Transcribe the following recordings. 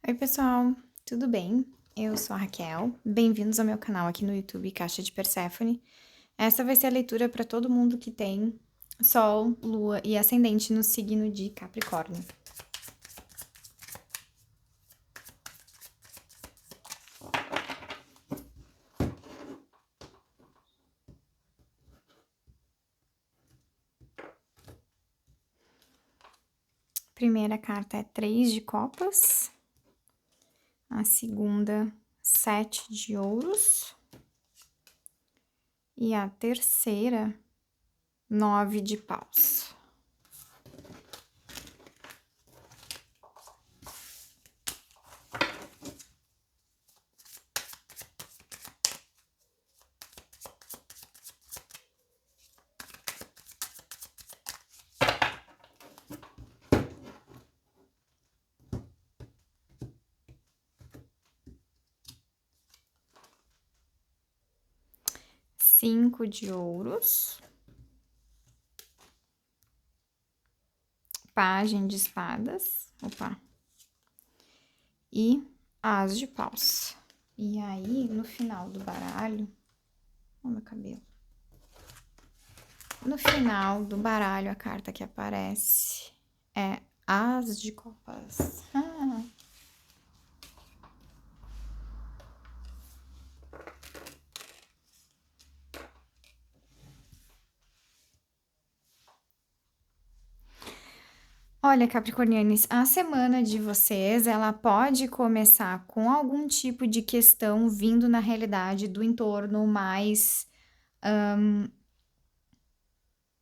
Oi, pessoal, tudo bem? Eu sou a Raquel, bem-vindos ao meu canal aqui no YouTube Caixa de Perséfone. Essa vai ser a leitura para todo mundo que tem Sol, Lua e Ascendente no signo de Capricórnio. Primeira carta é 3 de copas, a segunda, 7 de ouros e a terceira, 9 de paus. Cinco de ouros, pajem de espadas, e as de paus. E aí, no final do baralho, meu cabelo. No final do baralho, a carta que aparece é as de copas. Olha, capricornianos, a semana de vocês, ela pode começar com algum tipo de questão vindo na realidade do entorno mais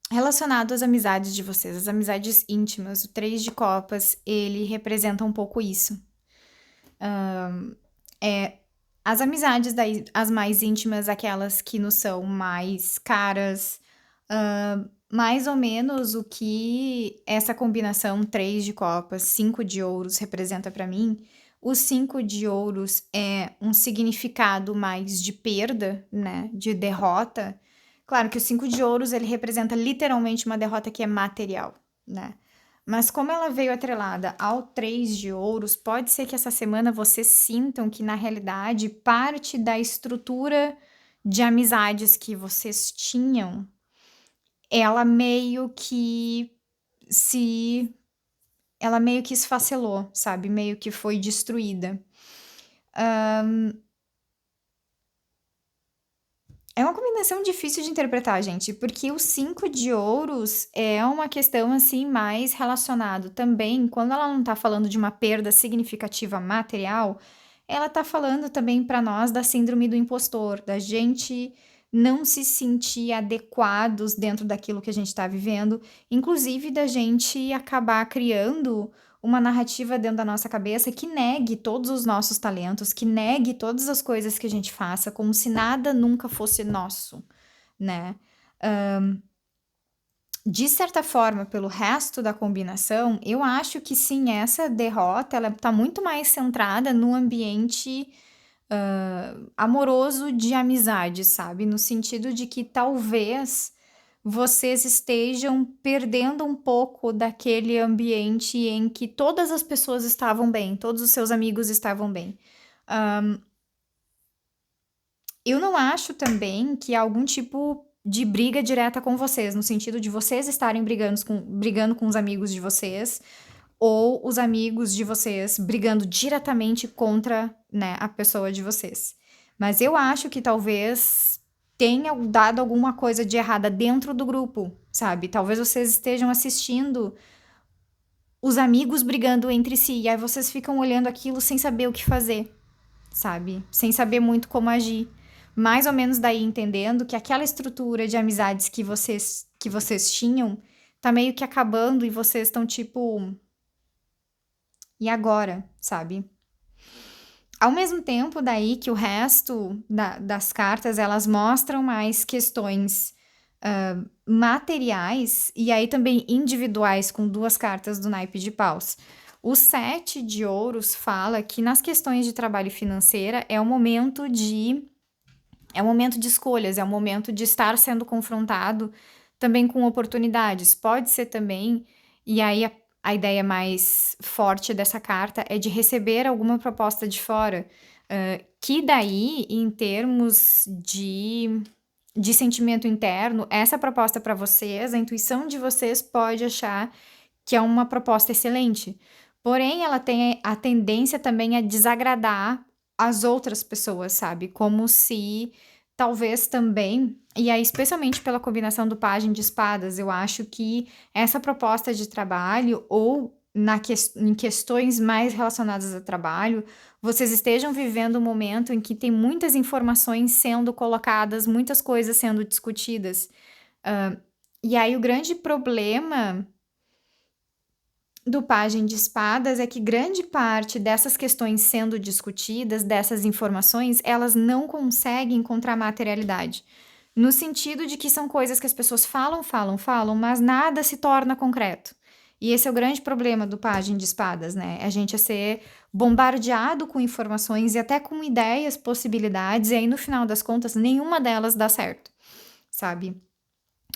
relacionado às amizades de vocês, as amizades íntimas. O 3 de copas, ele representa um pouco isso. As amizades daí, as mais íntimas, aquelas que nos são mais caras, mais ou menos o que essa combinação 3 de copas, 5 de ouros representa para mim. O 5 de ouros é um significado mais de perda, né, de derrota. Claro que o 5 de ouros, ele representa literalmente uma derrota que é material, né? Mas como ela veio atrelada ao 3 de ouros, pode ser que essa semana vocês sintam que, na realidade, parte da estrutura de amizades que vocês tinham, ela meio que se... ela meio que esfacelou, sabe? Meio que foi destruída. É uma combinação difícil de interpretar, gente, porque o 5 de ouros é uma questão assim mais relacionado também, quando ela não tá falando de uma perda significativa material, ela tá falando também para nós da síndrome do impostor, da gente não se sentir adequados dentro daquilo que a gente está vivendo, inclusive da gente acabar criando uma narrativa dentro da nossa cabeça que negue todos os nossos talentos, que negue todas as coisas que a gente faça, como se nada nunca fosse nosso, né? De certa forma, pelo resto da combinação, eu acho que sim, essa derrota ela tá muito mais centrada no ambiente amoroso de amizade, sabe? No sentido de que talvez vocês estejam perdendo um pouco daquele ambiente em que todas as pessoas estavam bem, todos os seus amigos estavam bem. Eu não acho também que há algum tipo de briga direta com vocês, no sentido de vocês estarem brigando com os amigos de vocês, ou os amigos de vocês brigando diretamente contra, né, a pessoa de vocês. Mas eu acho que talvez tenha dado alguma coisa de errada dentro do grupo, sabe? Talvez vocês estejam assistindo os amigos brigando entre si, e aí vocês ficam olhando aquilo sem saber o que fazer, sabe? Sem saber muito como agir. Mais ou menos daí entendendo que aquela estrutura de amizades que vocês tinham tá meio que acabando e vocês estão tipo, e agora, sabe? Ao mesmo tempo, daí que o resto das cartas elas mostram mais questões materiais e aí também individuais, com duas cartas do naipe de paus. O 7 de ouros fala que nas questões de trabalho financeira é um momento de escolhas, é um momento de estar sendo confrontado também com oportunidades. Pode ser também, e aí a ideia mais forte dessa carta é de receber alguma proposta de fora, que daí, em termos de sentimento interno, essa proposta para vocês, a intuição de vocês pode achar que é uma proposta excelente. Porém, ela tem a tendência também a desagradar as outras pessoas, sabe? Como se talvez também, e aí especialmente pela combinação do pajem de espadas, eu acho que essa proposta de trabalho ou em questões mais relacionadas a trabalho, vocês estejam vivendo um momento em que tem muitas informações sendo colocadas, muitas coisas sendo discutidas. E aí o grande problema do pajem de espadas é que grande parte dessas questões sendo discutidas, dessas informações, elas não conseguem encontrar materialidade. No sentido de que são coisas que as pessoas falam, falam, falam, mas nada se torna concreto. E esse é o grande problema do pajem de espadas, né? A gente é ser bombardeado com informações e até com ideias, possibilidades, e aí no final das contas nenhuma delas dá certo, sabe?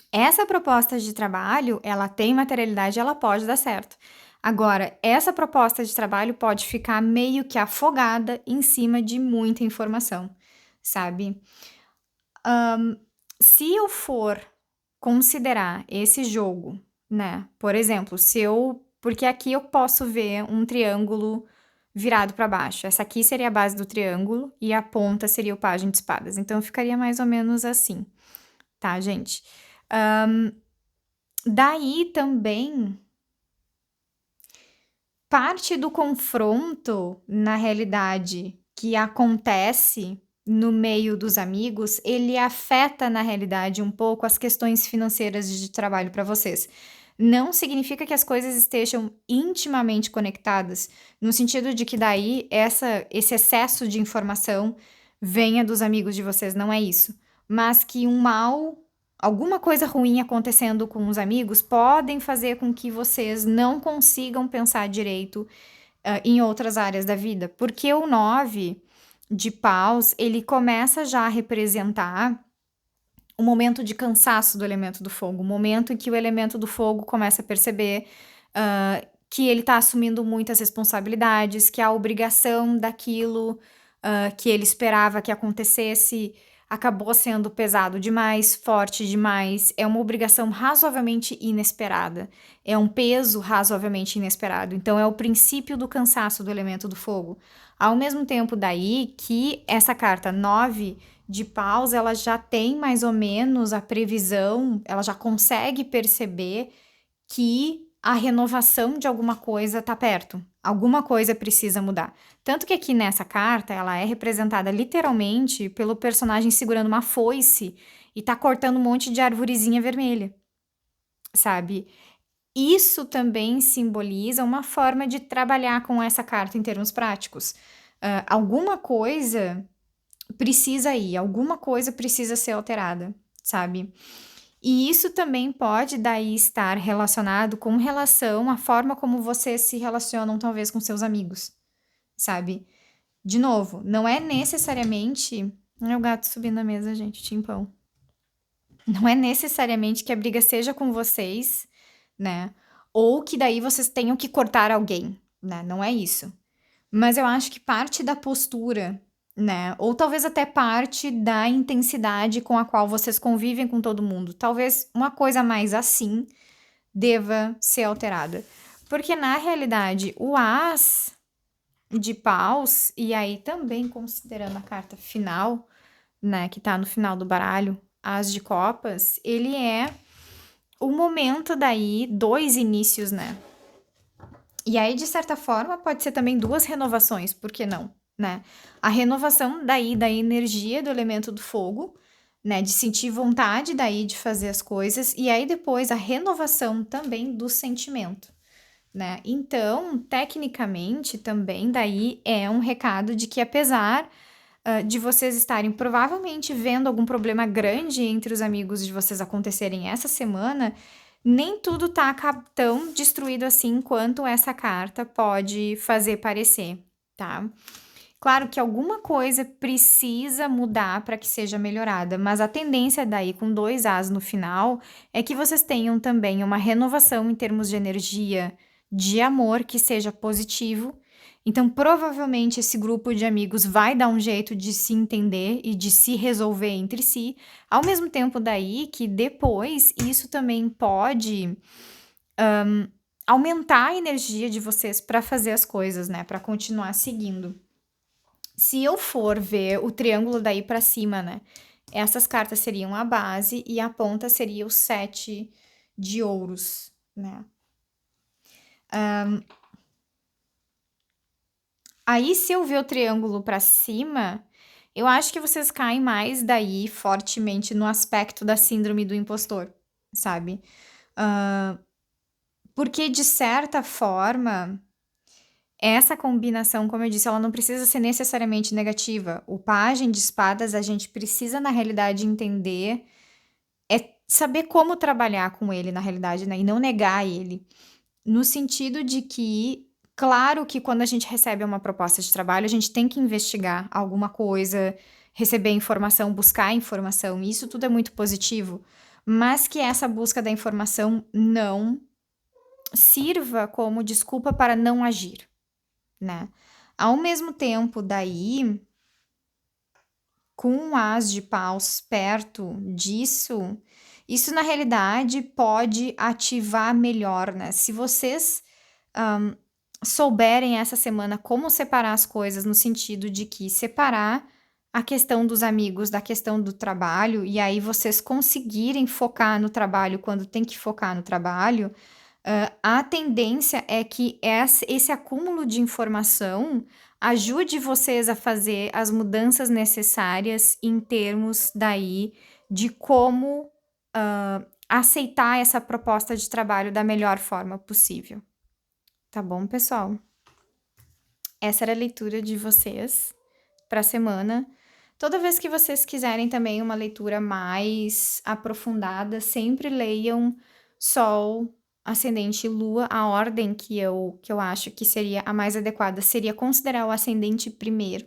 Essa proposta de trabalho, ela tem materialidade, ela pode dar certo. Agora, essa proposta de trabalho pode ficar meio que afogada em cima de muita informação, sabe? Se eu for considerar esse jogo, né? Por exemplo, se eu. Porque aqui eu posso ver um triângulo virado para baixo. Essa aqui seria a base do triângulo e a ponta seria o pajem de espadas. Então ficaria mais ou menos assim, tá, gente? Daí também parte do confronto, na realidade, que acontece no meio dos amigos, ele afeta, na realidade, um pouco as questões financeiras de trabalho para vocês. Não significa que as coisas estejam intimamente conectadas, no sentido de que daí esse excesso de informação venha dos amigos de vocês, não é isso. Mas que alguma coisa ruim acontecendo com os amigos podem fazer com que vocês não consigam pensar direito em outras áreas da vida. Porque o 9 de paus, ele começa já a representar o momento de cansaço do elemento do fogo, o momento em que o elemento do fogo começa a perceber que ele está assumindo muitas responsabilidades, que a obrigação daquilo que ele esperava que acontecesse acabou sendo pesado demais, forte demais, é uma obrigação razoavelmente inesperada, é um peso razoavelmente inesperado. Então, é o princípio do cansaço do elemento do fogo. Ao mesmo tempo daí que essa carta 9 de paus, ela já tem mais ou menos a previsão, ela já consegue perceber que a renovação de alguma coisa está perto. Alguma coisa precisa mudar. Tanto que aqui nessa carta, ela é representada literalmente pelo personagem segurando uma foice e tá cortando um monte de arvorezinha vermelha, sabe? Isso também simboliza uma forma de trabalhar com essa carta em termos práticos. Alguma coisa precisa ir, alguma coisa precisa ser alterada, sabe? E isso também pode daí estar relacionado com relação à forma como vocês se relacionam, talvez, com seus amigos, sabe? De novo, não é necessariamente. Olha o gato subindo na mesa, gente, timpão. Não é necessariamente que a briga seja com vocês, né? Ou que daí vocês tenham que cortar alguém, né? Não é isso. Mas eu acho que parte da postura, né? Ou talvez até parte da intensidade com a qual vocês convivem com todo mundo. Talvez uma coisa mais assim deva ser alterada. Porque na realidade, o as de paus, e aí também considerando a carta final, né, que tá no final do baralho, as de copas, ele é o momento daí, dois inícios, né? E aí, de certa forma, pode ser também duas renovações, por que não, né? A renovação daí da energia do elemento do fogo, né? De sentir vontade daí de fazer as coisas, e aí depois a renovação também do sentimento, né? Então, tecnicamente, também daí é um recado de que apesar de vocês estarem provavelmente vendo algum problema grande entre os amigos de vocês acontecerem essa semana, nem tudo tá tão destruído assim quanto essa carta pode fazer parecer, tá? Claro que alguma coisa precisa mudar para que seja melhorada, mas a tendência daí com dois as no final é que vocês tenham também uma renovação em termos de energia, de amor que seja positivo. Então, provavelmente, esse grupo de amigos vai dar um jeito de se entender e de se resolver entre si. Ao mesmo tempo, daí que depois isso também pode aumentar a energia de vocês para fazer as coisas, né? Para continuar seguindo. Se eu for ver o triângulo daí para cima, né? Essas cartas seriam a base e a ponta seria o 7 de ouros, né? Aí, se eu ver o triângulo para cima, eu acho que vocês caem mais daí fortemente no aspecto da síndrome do impostor, sabe? Porque, de certa forma, essa combinação, como eu disse, ela não precisa ser necessariamente negativa. O pajem de espadas, a gente precisa, na realidade, entender, é saber como trabalhar com ele, na realidade, né? E não negar ele. No sentido de que, claro que quando a gente recebe uma proposta de trabalho, a gente tem que investigar alguma coisa, receber informação, buscar informação, e isso tudo é muito positivo, mas que essa busca da informação não sirva como desculpa para não agir, né? Ao mesmo tempo, daí, com um as de paus perto disso, isso na realidade pode ativar melhor, né? Se vocês souberem essa semana como separar as coisas, no sentido de que separar a questão dos amigos da questão do trabalho, e aí vocês conseguirem focar no trabalho quando tem que focar no trabalho, a tendência é que esse acúmulo de informação ajude vocês a fazer as mudanças necessárias em termos daí de como aceitar essa proposta de trabalho da melhor forma possível. Tá bom, pessoal? Essa era a leitura de vocês para a semana. Toda vez que vocês quiserem também uma leitura mais aprofundada, sempre leiam Sol, Ascendente e Lua. A ordem que eu acho que seria a mais adequada seria considerar o Ascendente primeiro,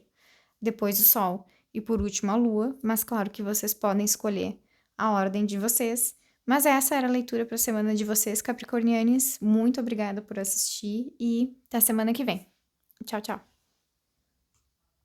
depois o Sol e por último a Lua. Mas claro que vocês podem escolher a ordem de vocês. Mas essa era a leitura para a semana de vocês, capricornianes. Muito obrigada por assistir e até semana que vem. Tchau, tchau.